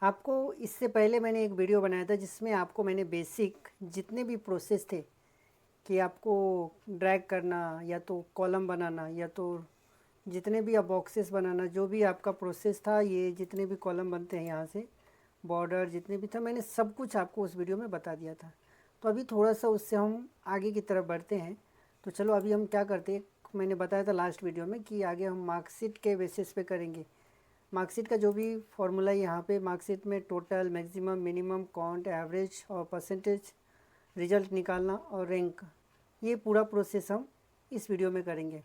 आपको इससे पहले मैंने एक वीडियो बनाया था जिसमें आपको मैंने बेसिक जितने भी प्रोसेस थे कि आपको ड्रैग करना या तो कॉलम बनाना या तो जितने भी आप बॉक्सेस बनाना, जो भी आपका प्रोसेस था, ये जितने भी कॉलम बनते हैं यहाँ से बॉर्डर जितने भी था, मैंने सब कुछ आपको उस वीडियो में बता दिया था। तो अभी थोड़ा सा उससे हम आगे की तरफ बढ़ते हैं। तो चलो अभी हम क्या करते हैं, मैंने बताया था लास्ट वीडियो में कि आगे हम मार्कशीट के बेसिस पे करेंगे। मार्कशीट का जो भी फॉर्मूला यहाँ पे मार्कशीट में total, maximum, minimum, count, average और परसेंटेज, रिजल्ट निकालना और रैंक, ये पूरा प्रोसेस हम इस वीडियो में करेंगे।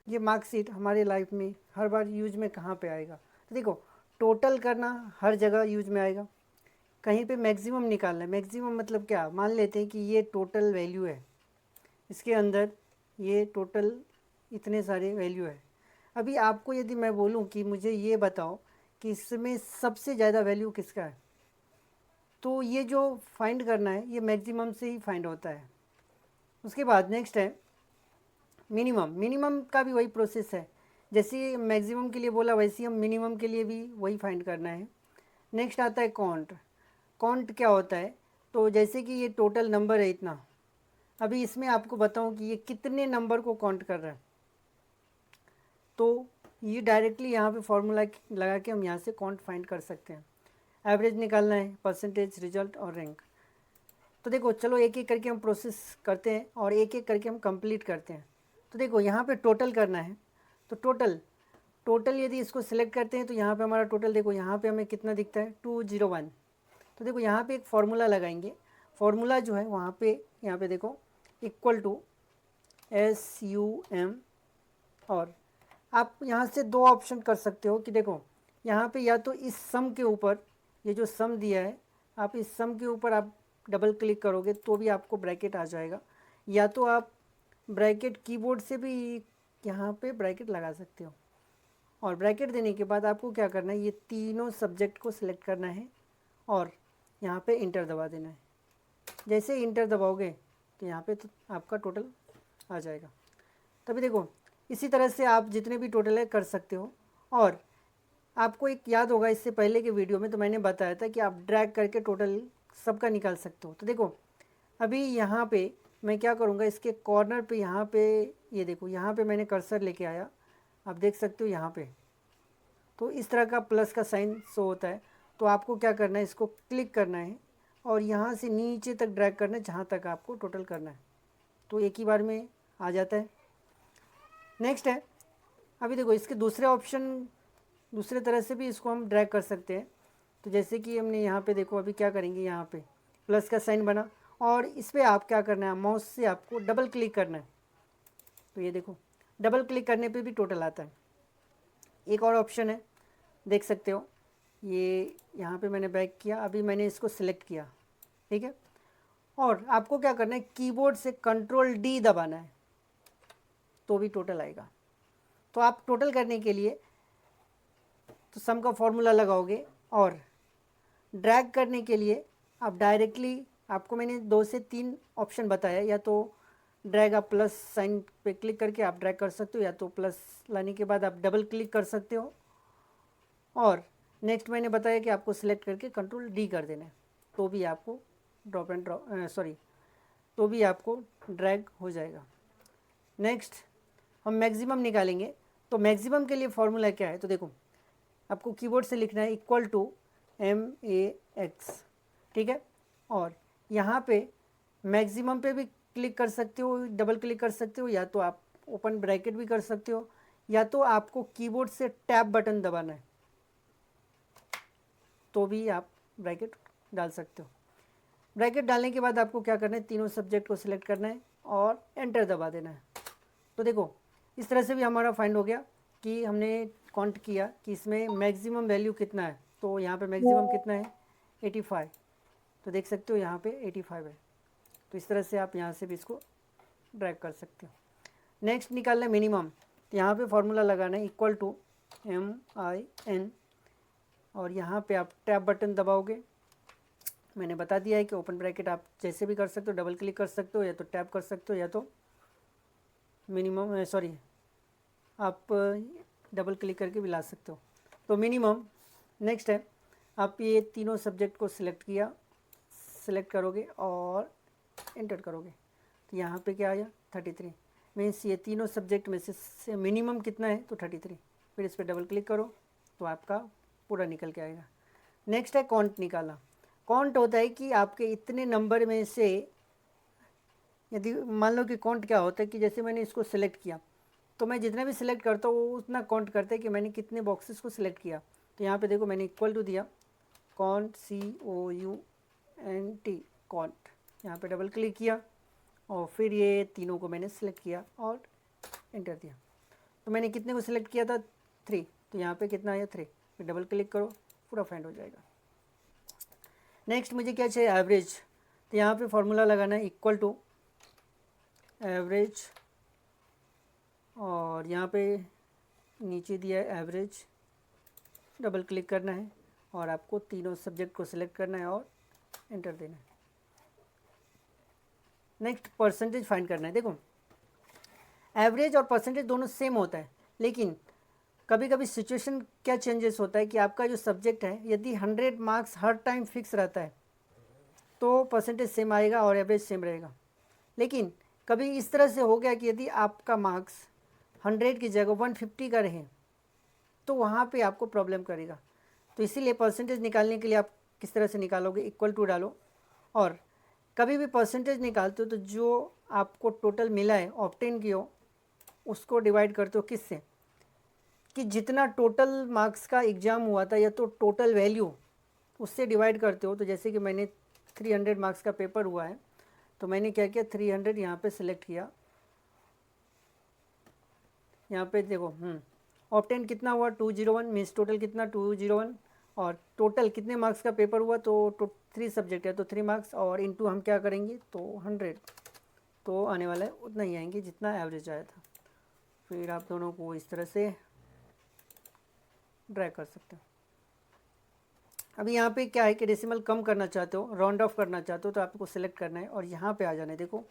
ये मार्कशीट हमारे लाइफ में हर बार यूज में कहाँ पे आएगा, तो देखो टोटल करना हर जगह यूज में आएगा। कहीं पे मैक्सिमम निकालना है, मैक्सिमम मतलब क्या, मान लेते हैं कि ये टोटल वैल्यू है, इसके अंदर ये टोटल इतने सारे वैल्यू है। अभी आपको यदि मैं बोलूं कि मुझे ये बताओ कि इसमें सबसे ज़्यादा वैल्यू किसका है, तो ये जो फाइंड करना है ये मैक्सिमम से ही फाइंड होता है। उसके बाद नेक्स्ट है मिनिमम। मिनिमम का भी वही प्रोसेस है, जैसे मैक्सिमम के लिए बोला वैसे ही हम मिनिमम के लिए भी वही फाइंड करना है। नेक्स्ट आता है काउंट। काउंट क्या होता है, तो जैसे कि ये टोटल नंबर है इतना, अभी इसमें आपको बताऊं कि ये कितने नंबर को काउंट कर रहा है, तो ये डायरेक्टली यहाँ पे फॉर्मूला लगा के हम यहाँ से काउंट फाइंड कर सकते हैं। एवरेज निकालना है, परसेंटेज, रिजल्ट और रैंक। तो देखो चलो एक एक करके हम प्रोसेस करते हैं और एक एक करके हम कंप्लीट करते हैं। तो देखो यहाँ पे टोटल करना है, तो टोटल टोटल यदि इसको सिलेक्ट करते हैं तो यहाँ पे हमारा टोटल देखो यहाँ पे हमें कितना दिखता है 201। तो देखो यहाँ पे एक फार्मूला लगाएंगे, फार्मूला जो है वहाँ पे यहाँ पे देखो इक्वल टू SUM। और आप यहाँ से दो ऑप्शन कर सकते हो कि देखो यहाँ पे या तो इस सम के ऊपर, ये जो सम दिया है, आप इस सम के ऊपर आप डबल क्लिक करोगे तो भी आपको ब्रैकेट आ जाएगा, या तो आप ब्रैकेट कीबोर्ड से भी यहाँ पे ब्रैकेट लगा सकते हो। और ब्रैकेट देने के बाद आपको क्या करना है, ये तीनों सब्जेक्ट को सिलेक्ट करना है और यहाँ पे इंटर दबा देना है। जैसे इंटर दबाओगे तो यहाँ पे तो आपका टोटल आ जाएगा। तभी देखो इसी तरह से आप जितने भी टोटल है कर सकते हो। और आपको एक याद होगा इससे पहले के वीडियो में तो मैंने बताया था कि आप ड्रैग करके टोटल सबका निकाल सकते हो। तो देखो अभी यहाँ पे मैं क्या करूँगा, इसके कॉर्नर पे यहाँ पे ये देखो यहाँ पे मैंने कर्सर लेके आया, आप देख सकते हो यहाँ पे, तो इस तरह का प्लस का साइन शो होता है। तो आपको क्या करना है, इसको क्लिक करना है और यहाँ से नीचे तक ड्रैग करना है जहाँ तक आपको टोटल करना है, तो एक ही बार में आ जाता है। नेक्स्ट है, अभी देखो इसके दूसरे ऑप्शन, दूसरे तरह से भी इसको हम ड्रैग कर सकते हैं। तो जैसे कि हमने यहाँ पे देखो अभी क्या करेंगे, यहाँ पे प्लस का साइन बना और इस पर आप क्या करना है, माउस से आपको डबल क्लिक करना है। तो ये देखो डबल क्लिक करने पे भी टोटल आता है। एक और ऑप्शन है, देख सकते हो, ये यहाँ पे मैंने बैक किया, अभी मैंने इसको सिलेक्ट किया, ठीक है। और आपको क्या करना है, कीबोर्ड से कंट्रोल D दबाना है तो भी टोटल आएगा। तो आप टोटल करने के लिए तो सम का फॉर्मूला लगाओगे और ड्रैग करने के लिए आप डायरेक्टली, आपको मैंने 2 से 3 ऑप्शन बताया, या तो ड्रैग आप प्लस साइन पे क्लिक करके आप ड्रैग कर सकते हो, या तो प्लस लाने के बाद आप डबल क्लिक कर सकते हो, और नेक्स्ट मैंने बताया कि आपको सिलेक्ट करके कंट्रोल D कर देना है तो भी आपको ड्रॉप एंड ड्रॉप तो भी आपको ड्रैग हो जाएगा। नेक्स्ट हम मैक्सिमम निकालेंगे। तो मैक्सिमम के लिए फॉर्मूला क्या है, तो देखो आपको कीबोर्ड से लिखना है इक्वल टू MAX, ठीक है। और यहाँ पे मैक्सिमम पे भी क्लिक कर सकते हो, डबल क्लिक कर सकते हो, या तो आप ओपन ब्रैकेट भी कर सकते हो, या तो आपको कीबोर्ड से टैब बटन दबाना है तो भी आप ब्रैकेट डाल सकते हो। ब्रैकेट डालने के बाद आपको क्या करना है, तीनों सब्जेक्ट को सिलेक्ट करना है और एंटर दबा देना है। तो देखो इस तरह से भी हमारा फाइंड हो गया कि हमने काउंट किया कि इसमें मैक्सिमम वैल्यू कितना है। तो यहाँ पे मैक्सिमम कितना है 85, तो देख सकते हो यहाँ पे 85 है। तो इस तरह से आप यहाँ से भी इसको ड्रैग कर सकते हो। नेक्स्ट निकालना है मिनिमम, तो यहाँ पे फॉर्मूला लगाना है इक्वल टू MIN और यहाँ पे आप टैब बटन दबाओगे। मैंने बता दिया है कि ओपन ब्रैकेट आप जैसे भी कर सकते हो, डबल क्लिक कर सकते हो, या तो टैप कर सकते हो, या तो मिनिमम आप डबल क्लिक करके भी ला सकते हो। तो मिनिमम नेक्स्ट है, आप ये तीनों सब्जेक्ट को सिलेक्ट करोगे और एंटर करोगे तो यहाँ पे क्या आया 33। मीन्स ये तीनों सब्जेक्ट में से मिनिमम कितना है तो 33। फिर इस पर डबल क्लिक करो तो आपका पूरा निकल के आएगा। नेक्स्ट है काउंट निकालना। काउंट होता है कि आपके इतने नंबर में से, यदि मान लो कि काउंट क्या होता है कि जैसे मैंने इसको सिलेक्ट किया तो मैं जितना भी सिलेक्ट करता हूँ वो उतना काउंट करता है कि मैंने कितने बॉक्सेस को सिलेक्ट किया। तो यहाँ पे देखो मैंने इक्वल टू दिया काउंट COUNT काउंट, यहाँ पे डबल क्लिक किया और फिर ये तीनों को मैंने सिलेक्ट किया और एंटर दिया। तो मैंने कितने को सिलेक्ट किया था 3, तो यहाँ पे कितना आया 3। फिर डबल क्लिक करो पूरा फाइंड हो जाएगा। नेक्स्ट मुझे क्या चाहिए एवरेज। तो यहाँ पे फॉर्मूला लगाना है इक्वल टू एवरेज और यहाँ पे नीचे दिया है एवरेज, डबल क्लिक करना है और आपको तीनों सब्जेक्ट को सिलेक्ट करना है और एंटर देना है। नेक्स्ट परसेंटेज फाइंड करना है। देखो एवरेज और परसेंटेज दोनों सेम होता है, लेकिन कभी कभी सिचुएशन क्या चेंजेस होता है कि आपका जो सब्जेक्ट है यदि 100 मार्क्स हर टाइम फिक्स रहता है तो परसेंटेज सेम आएगा और एवरेज सेम रहेगा। लेकिन कभी इस तरह से हो गया कि यदि आपका मार्क्स 100 की जगह 150 का रहे तो वहाँ पे आपको प्रॉब्लम करेगा। तो इसीलिए परसेंटेज निकालने के लिए आप किस तरह से निकालोगे, इक्वल टू डालो और कभी भी परसेंटेज निकालते हो तो जो आपको टोटल मिला है ऑब्टेन की हो उसको डिवाइड करते हो किससे, कि जितना टोटल मार्क्स का एग्ज़ाम हुआ था या तो टोटल वैल्यू उससे डिवाइड करते हो। तो जैसे कि मैंने 300 मार्क्स का पेपर हुआ है तो मैंने क्या किया 300 यहाँ पे सिलेक्ट किया। यहाँ पे देखो ऑब्टेन कितना हुआ 201, मीन्स टोटल कितना 201 और टोटल कितने मार्क्स का पेपर हुआ तो 3 सब्जेक्ट है तो 3 मार्क्स और इनटू हम क्या करेंगे तो 100, तो आने वाला है उतना ही आएंगे जितना एवरेज आया था। फिर आप दोनों को इस तरह से ड्रैग कर सकते हो। अभी यहाँ पे क्या है कि डेसिमल कम करना चाहते हो, राउंड ऑफ करना चाहते हो तो आपको सिलेक्ट करना है और यहाँ पे आ जाना है। देखो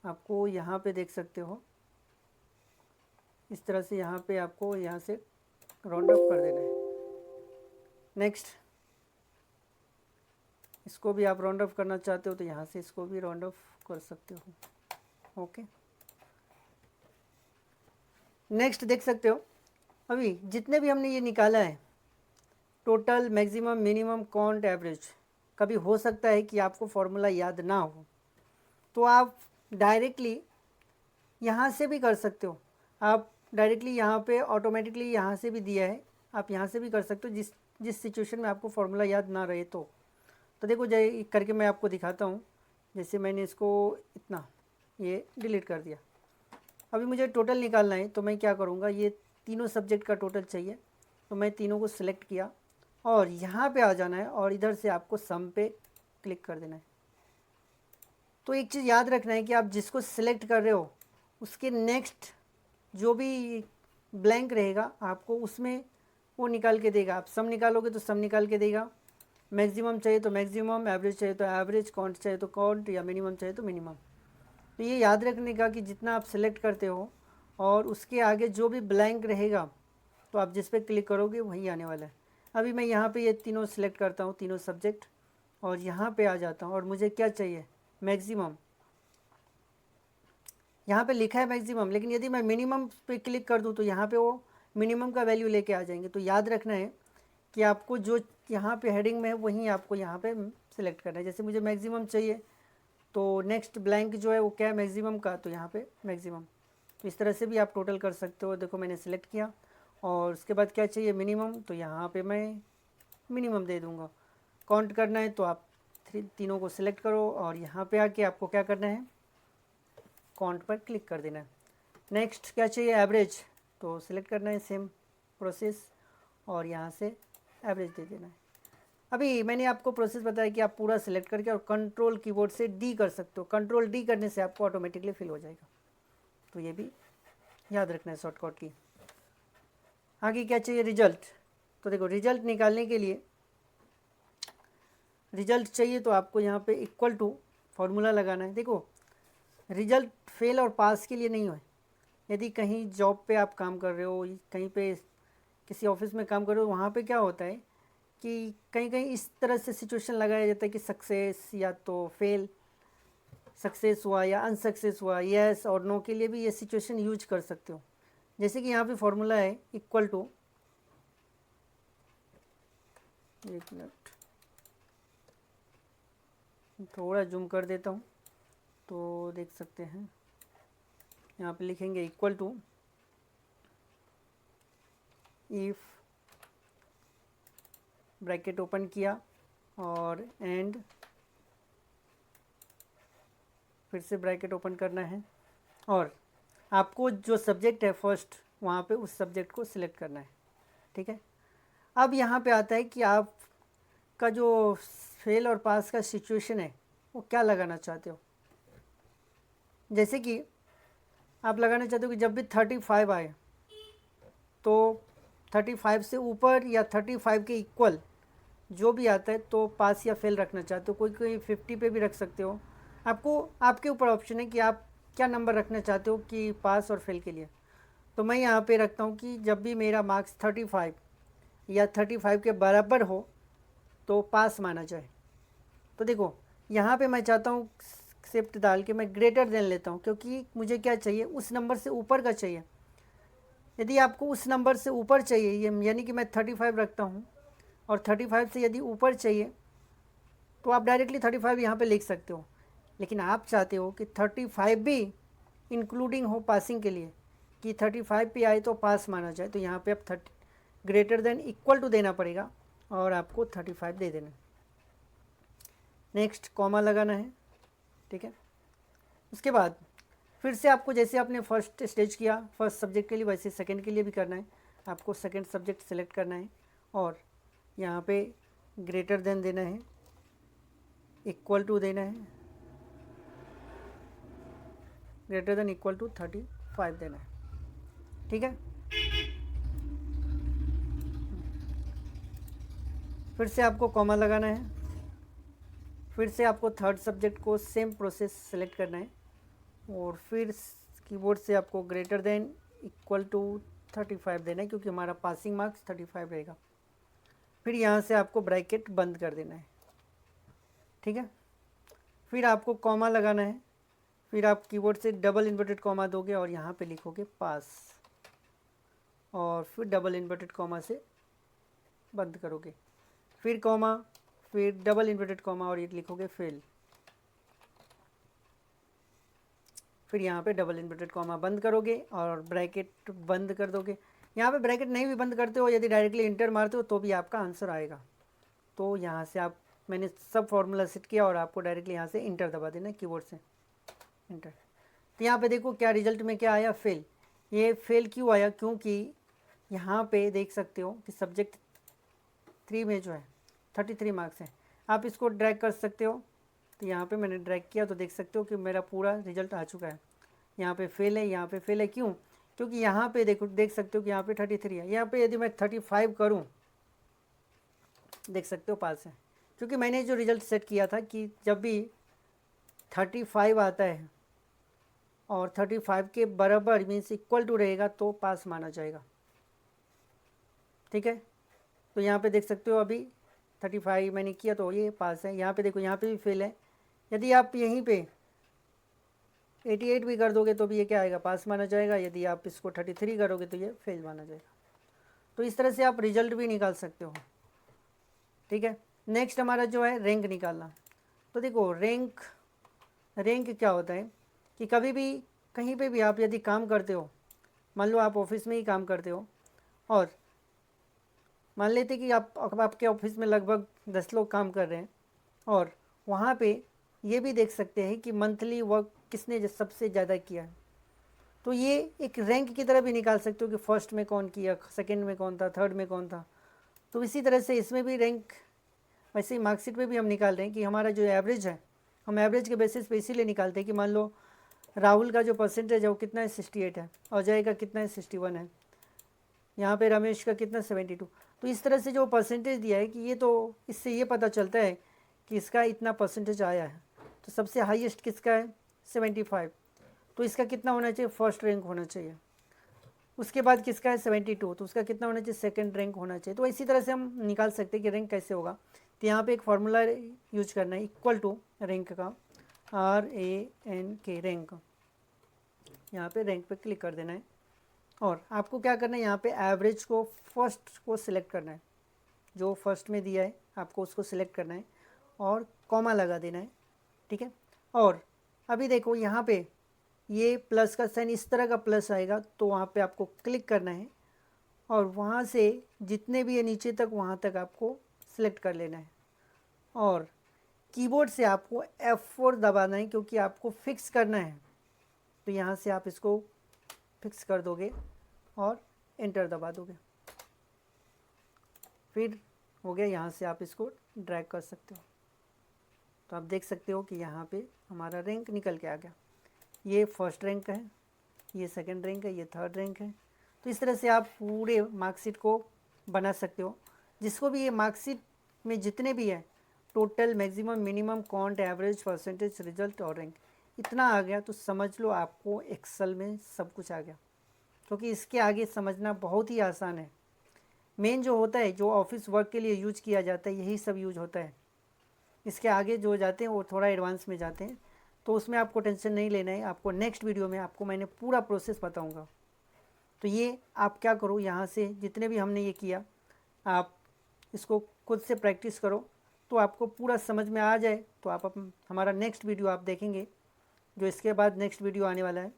आपको यहाँ पे देख सकते हो इस तरह से, यहाँ पे आपको यहाँ से राउंड ऑफ कर देना है। नेक्स्ट इसको भी आप राउंड ऑफ करना चाहते हो तो यहाँ से इसको भी राउंड ऑफ कर सकते हो। ओके नेक्स्ट देख सकते हो अभी जितने भी हमने ये निकाला है total, maximum, minimum, count, average, कभी हो सकता है कि आपको फॉर्मूला याद ना हो तो आप डायरेक्टली यहाँ से भी कर सकते हो। आप डायरेक्टली यहाँ पे ऑटोमेटिकली यहाँ से भी दिया है, आप यहाँ से भी कर सकते हो जिस सिचुएशन में आपको फॉर्मूला याद ना रहे तो देखो जय करके मैं आपको दिखाता हूँ। जैसे मैंने इसको इतना ये डिलीट कर दिया। अभी मुझे टोटल निकालना है तो मैं क्या करूँगा, ये तीनों सब्जेक्ट का टोटल चाहिए तो मैं तीनों को सिलेक्ट किया और यहाँ पे आ जाना है और इधर से आपको सम पे क्लिक कर देना है। तो एक चीज़ याद रखना है कि आप जिसको सिलेक्ट कर रहे हो उसके नेक्स्ट जो भी ब्लैंक रहेगा आपको उसमें वो निकाल के देगा। आप सम निकालोगे तो सम निकाल के देगा, मैक्सिमम चाहिए तो मैक्सिमम, एवरेज चाहिए तो एवरेज, काउंट चाहिए तो काउंट या मिनिमम चाहिए तो मिनिमम। तो ये याद रखने का कि जितना आप सिलेक्ट करते हो और उसके आगे जो भी ब्लैंक रहेगा तो आप जिस पे क्लिक करोगे वही आने वाला है। अभी मैं यहाँ पे ये तीनों सिलेक्ट करता हूँ, तीनों सब्जेक्ट, और यहाँ पे आ जाता हूँ और मुझे क्या चाहिए मैक्सिमम। यहाँ पे लिखा है मैक्सिमम, लेकिन यदि मैं मिनिमम पे क्लिक कर दूँ तो यहाँ पे वो मिनिमम का वैल्यू लेके आ जाएंगे। तो याद रखना है कि आपको जो यहाँ पे हेडिंग में है वहीं आपको यहाँ पे सिलेक्ट करना है। जैसे मुझे मैक्सिमम चाहिए तो नेक्स्ट ब्लैंक जो है वो क्या है मैक्सिमम का, तो यहाँ पे मैक्सिमम। तो इस तरह से भी आप टोटल कर सकते हो। देखो मैंने सिलेक्ट किया और उसके बाद क्या चाहिए मिनिमम, तो यहाँ पे मैं मिनिमम दे दूँगा। काउंट करना है तो आप तीनों को सिलेक्ट करो और यहाँ पे आके आपको क्या करना है काउंट पर क्लिक कर देना है। नेक्स्ट क्या चाहिए एवरेज, तो सिलेक्ट करना है, सेम प्रोसेस, और यहाँ से एवरेज दे देना है। अभी मैंने आपको प्रोसेस बताया कि आप पूरा सिलेक्ट करके और कंट्रोल कीबोर्ड से डी कर सकते हो। कंट्रोल डी करने से आपको ऑटोमेटिकली फिल हो जाएगा। तो ये भी याद रखना है शॉर्टकट की। आगे क्या चाहिए रिजल्ट, तो देखो रिजल्ट निकालने के लिए रिजल्ट चाहिए तो आपको यहाँ पे इक्वल टू फार्मूला लगाना है। देखो रिजल्ट फेल और पास के लिए नहीं है। यदि कहीं जॉब पे आप काम कर रहे हो, कहीं पे किसी ऑफिस में काम कर रहे हो, वहाँ पे क्या होता है कि कहीं कहीं इस तरह से सिचुएशन लगाया जाता है कि सक्सेस या तो फेल, सक्सेस हुआ या अनसक्सेस हुआ, येस और नो के लिए भी ये सिचुएशन यूज कर सकते हो। जैसे कि यहाँ पे फॉर्मूला है इक्वल टू, एक मिनट थोड़ा जूम कर देता हूँ तो देख सकते हैं। यहाँ पे लिखेंगे equal to if, bracket open किया और एंड, फिर से ब्रैकेट ओपन करना है और आपको जो सब्जेक्ट है फर्स्ट वहाँ पे उस सब्जेक्ट को सिलेक्ट करना है। ठीक है, अब यहाँ पे आता है कि आपका जो फेल और पास का सिचुएशन है वो क्या लगाना चाहते हो। जैसे कि आप लगाना चाहते हो कि जब भी 35 आए तो 35 से ऊपर या 35 के इक्वल जो भी आता है तो पास या फेल रखना चाहते हो। कोई कोई 50 पे भी रख सकते हो, आपको आपके ऊपर ऑप्शन है कि आप क्या नंबर रखना चाहते हो कि पास और फेल के लिए। तो मैं यहाँ पे रखता हूँ कि जब भी मेरा मार्क्स 35 या 35 के बराबर हो तो पास माना जाए। तो देखो यहाँ पे मैं चाहता हूँ शिफ्ट डाल के मैं ग्रेटर देन लेता हूँ, क्योंकि मुझे क्या चाहिए, उस नंबर से ऊपर का चाहिए। यदि आपको उस नंबर से ऊपर चाहिए, ये यानी कि मैं 35 रखता हूँ और 35 से यदि ऊपर चाहिए तो आप डायरेक्टली 35 यहाँ पे लिख सकते हो। लेकिन आप चाहते हो कि 35 भी इंक्लूडिंग हो पासिंग के लिए, कि 35 पे आए तो पास माना जाए, तो यहाँ पे आप 30 ग्रेटर देन इक्वल टू देना पड़ेगा और आपको 35 दे देना। नेक्स्ट कॉमा लगाना है। ठीक है, उसके बाद फिर से आपको जैसे आपने फर्स्ट स्टेज किया फर्स्ट सब्जेक्ट के लिए, वैसे सेकंड के लिए भी करना है। आपको सेकंड सब्जेक्ट सेलेक्ट करना है और यहाँ पे ग्रेटर देन देना है, इक्वल टू देना है, ग्रेटर देन इक्वल टू 35 देना है। ठीक है, फिर से आपको कॉमा लगाना है, फिर से आपको थर्ड सब्जेक्ट को सेम प्रोसेस सेलेक्ट करना है और फिर कीबोर्ड से आपको ग्रेटर देन इक्वल टू 35 देना है, क्योंकि हमारा पासिंग मार्क्स 35 रहेगा। फिर यहाँ से आपको ब्रैकेट बंद कर देना है। ठीक है, फिर आपको कॉमा लगाना है, फिर आप कीबोर्ड से डबल इन्वर्टेड कॉमा दोगे और यहाँ पे लिखोगे पास और फिर डबल इन्वर्टेड कॉमा से बंद करोगे, फिर कॉमा, फिर डबल इन्वर्टेड कॉमा और ये लिखोगे फेल, फिर यहाँ पे डबल इन्वर्टेड कॉमा बंद करोगे और ब्रैकेट बंद कर दोगे। यहाँ पे ब्रैकेट नहीं भी बंद करते हो, यदि डायरेक्टली इंटर मारते हो तो भी आपका आंसर आएगा। तो यहाँ से आप, मैंने सब फॉर्मूला सेट किया और आपको डायरेक्टली यहाँ से इंटर दबा देना कीबोर्ड से, इंटर। तो यहाँ पे देखो क्या रिजल्ट में क्या आया, फेल। ये फेल क्यों आया, क्योंकि यहाँ पे देख सकते हो कि सब्जेक्ट 3 में जो है 33 मार्क्स है। आप इसको ड्रैग कर सकते हो, तो यहाँ पे मैंने ड्रैग किया तो देख सकते हो कि मेरा पूरा रिजल्ट आ चुका है। यहाँ पे फेल है, यहाँ पे फेल है, क्यों, क्योंकि यहाँ पे देखो देख सकते हो कि यहाँ पे 33 है। यहाँ पे यदि मैं 35 करूँ देख सकते हो पास है, क्योंकि मैंने जो रिजल्ट सेट किया था कि जब भी 35 आता है और 35 के बराबर मीन्स इक्वल टू रहेगा तो पास माना जाएगा। ठीक है, तो यहाँ पे देख सकते हो अभी 35 मैंने किया तो ये पास है। यहाँ पे देखो यहाँ पे भी फेल है। यदि आप यहीं पे 88 भी कर दोगे तो भी ये क्या आएगा, पास माना जाएगा। यदि आप इसको 33 करोगे तो ये फेल माना जाएगा। तो इस तरह से आप रिजल्ट भी निकाल सकते हो। ठीक है, नेक्स्ट हमारा जो है रैंक निकालना। तो देखो रैंक क्या होता है कि कभी भी कहीं पे भी आप यदि काम करते हो, मान लो आप ऑफिस में ही काम करते हो और मान लेते कि आपके ऑफिस में लगभग 10 लोग काम कर रहे हैं और वहाँ पे ये भी देख सकते हैं कि मंथली वर्क किसने सबसे ज़्यादा किया है। तो ये एक रैंक की तरह भी निकाल सकते हो कि फर्स्ट में कौन किया, सेकंड में कौन था, थर्ड में कौन था। तो इसी तरह से इसमें भी रैंक, वैसे ही मार्कशीट पे भी हम निकाल रहे हैं कि हमारा जो एवरेज है, हम एवरेज के बेसिस पे इसीलिए निकालते हैं कि मान लो राहुल का जो परसेंटेज है वो कितना है, 68 है, अजय का कितना है, 61 है, यहाँ पे रमेश का कितना, 72। तो इस तरह से जो परसेंटेज दिया है कि ये, तो इससे ये पता चलता है कि इसका इतना परसेंटेज आया है। तो सबसे हाईएस्ट किसका है, 75। तो इसका कितना होना चाहिए, फर्स्ट रैंक होना चाहिए। उसके बाद किसका है 72, तो उसका कितना होना चाहिए, सेकंड रैंक होना चाहिए। तो इसी तरह से हम निकाल सकते हैं कि रैंक कैसे होगा। तो यहाँ पे एक फार्मूला यूज करना है, इक्वल टू रैंक का, RANK रैंक, यहाँ पे रैंक पे क्लिक कर देना है। और आपको क्या करना है, यहाँ पे एवरेज को फर्स्ट को सिलेक्ट करना है, जो फर्स्ट में दिया है आपको उसको सिलेक्ट करना है और कॉमा लगा देना है, ठीक है। और अभी देखो यहाँ पे ये प्लस का साइन इस तरह का प्लस आएगा, तो वहाँ पे आपको क्लिक करना है और वहाँ से जितने भी है नीचे तक वहाँ तक आपको सिलेक्ट कर लेना है। और कीबोर्ड से आपको F4 दबाना है क्योंकि आपको फिक्स करना है। तो यहाँ से आप इसको फिक्स कर दोगे और एंटर दबा दोगे, फिर हो गया। यहाँ से आप इसको ड्रैग कर सकते हो। तो आप देख सकते हो कि यहाँ पे हमारा रैंक निकल के आ गया। ये फर्स्ट रैंक है, ये सेकंड रैंक है, ये थर्ड रैंक है। तो इस तरह से आप पूरे मार्कशीट को बना सकते हो। जिसको भी ये मार्कशीट में जितने भी है, total, maximum, minimum, count, average, percentage, result और रैंक, इतना आ गया तो समझ लो आपको एक्सेल में सब कुछ आ गया। क्योंकि इसके आगे समझना बहुत ही आसान है। मेन जो होता है, जो ऑफिस वर्क के लिए यूज किया जाता है, यही सब यूज होता है। इसके आगे जो जाते हैं वो थोड़ा एडवांस में जाते हैं, तो उसमें आपको टेंशन नहीं लेना है। आपको नेक्स्ट वीडियो में आपको मैंने पूरा प्रोसेस बताऊंगा। तो ये आप क्या करो, यहाँ से जितने भी हमने ये किया, आप इसको खुद से प्रैक्टिस करो तो आपको पूरा समझ में आ जाए। तो आप हमारा नेक्स्ट वीडियो आप देखेंगे, जो इसके बाद नेक्स्ट वीडियो आने वाला है,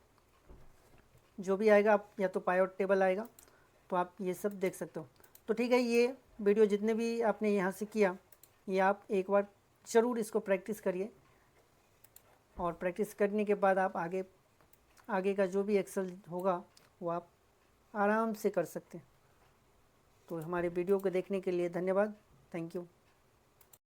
जो भी आएगा आप या तो पाइवट टेबल आएगा, तो आप ये सब देख सकते हो। तो ठीक है, ये वीडियो जितने भी आपने यहाँ से किया, ये आप एक बार ज़रूर इसको प्रैक्टिस करिए। और प्रैक्टिस करने के बाद आप आगे का जो भी एक्सेल होगा वो आप आराम से कर सकते हैं। तो हमारे वीडियो को देखने के लिए धन्यवाद। Thank you.